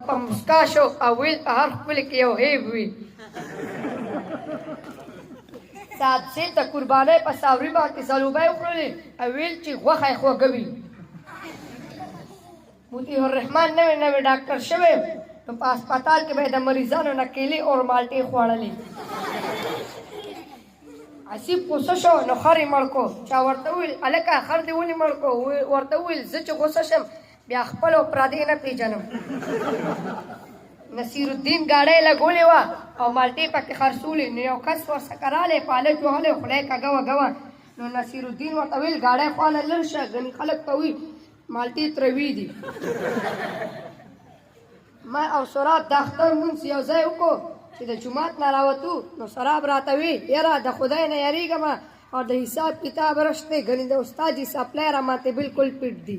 په مسکا شو او ویل په هر خپل کې یو هیب وي ساعت سیل د قربانۍ په ساوري باندې سلوبۍ وخوړلې او ویل چې غوښه یې خوږه وي مطیع الرحمن نوی ډاکټر شوی نو په هسپتال کې به یې د مریضانو نه کیلې اور مالټې خوړلې حسیب غوسه شو نو خر یې مړ کړو چا ورته وویل هلکه خر دې ولې مړ کړو ورته وویل زه چې غوسه شم بیا خپل او پردې نه پېژنم نصیرالدین ګاډۍ لګولې وه او مالټې پکې خرڅولې نو یو کس ورڅخه رالی پالک وهلی خوله یې کږه وږه نو نصیرالدین ورته ویل ګاډۍ خواله لر شه ګنې خلک ته وي مالټې تروي دي ما او سراب د اختر مونځ یو ځای وکړو چې د جومات نه راوتو نو سراب راته وي یاره د خدای نه یریږم او د حساب کتاب رشته ګنې د استاد حساب پلی را ماته بلکل پټ دي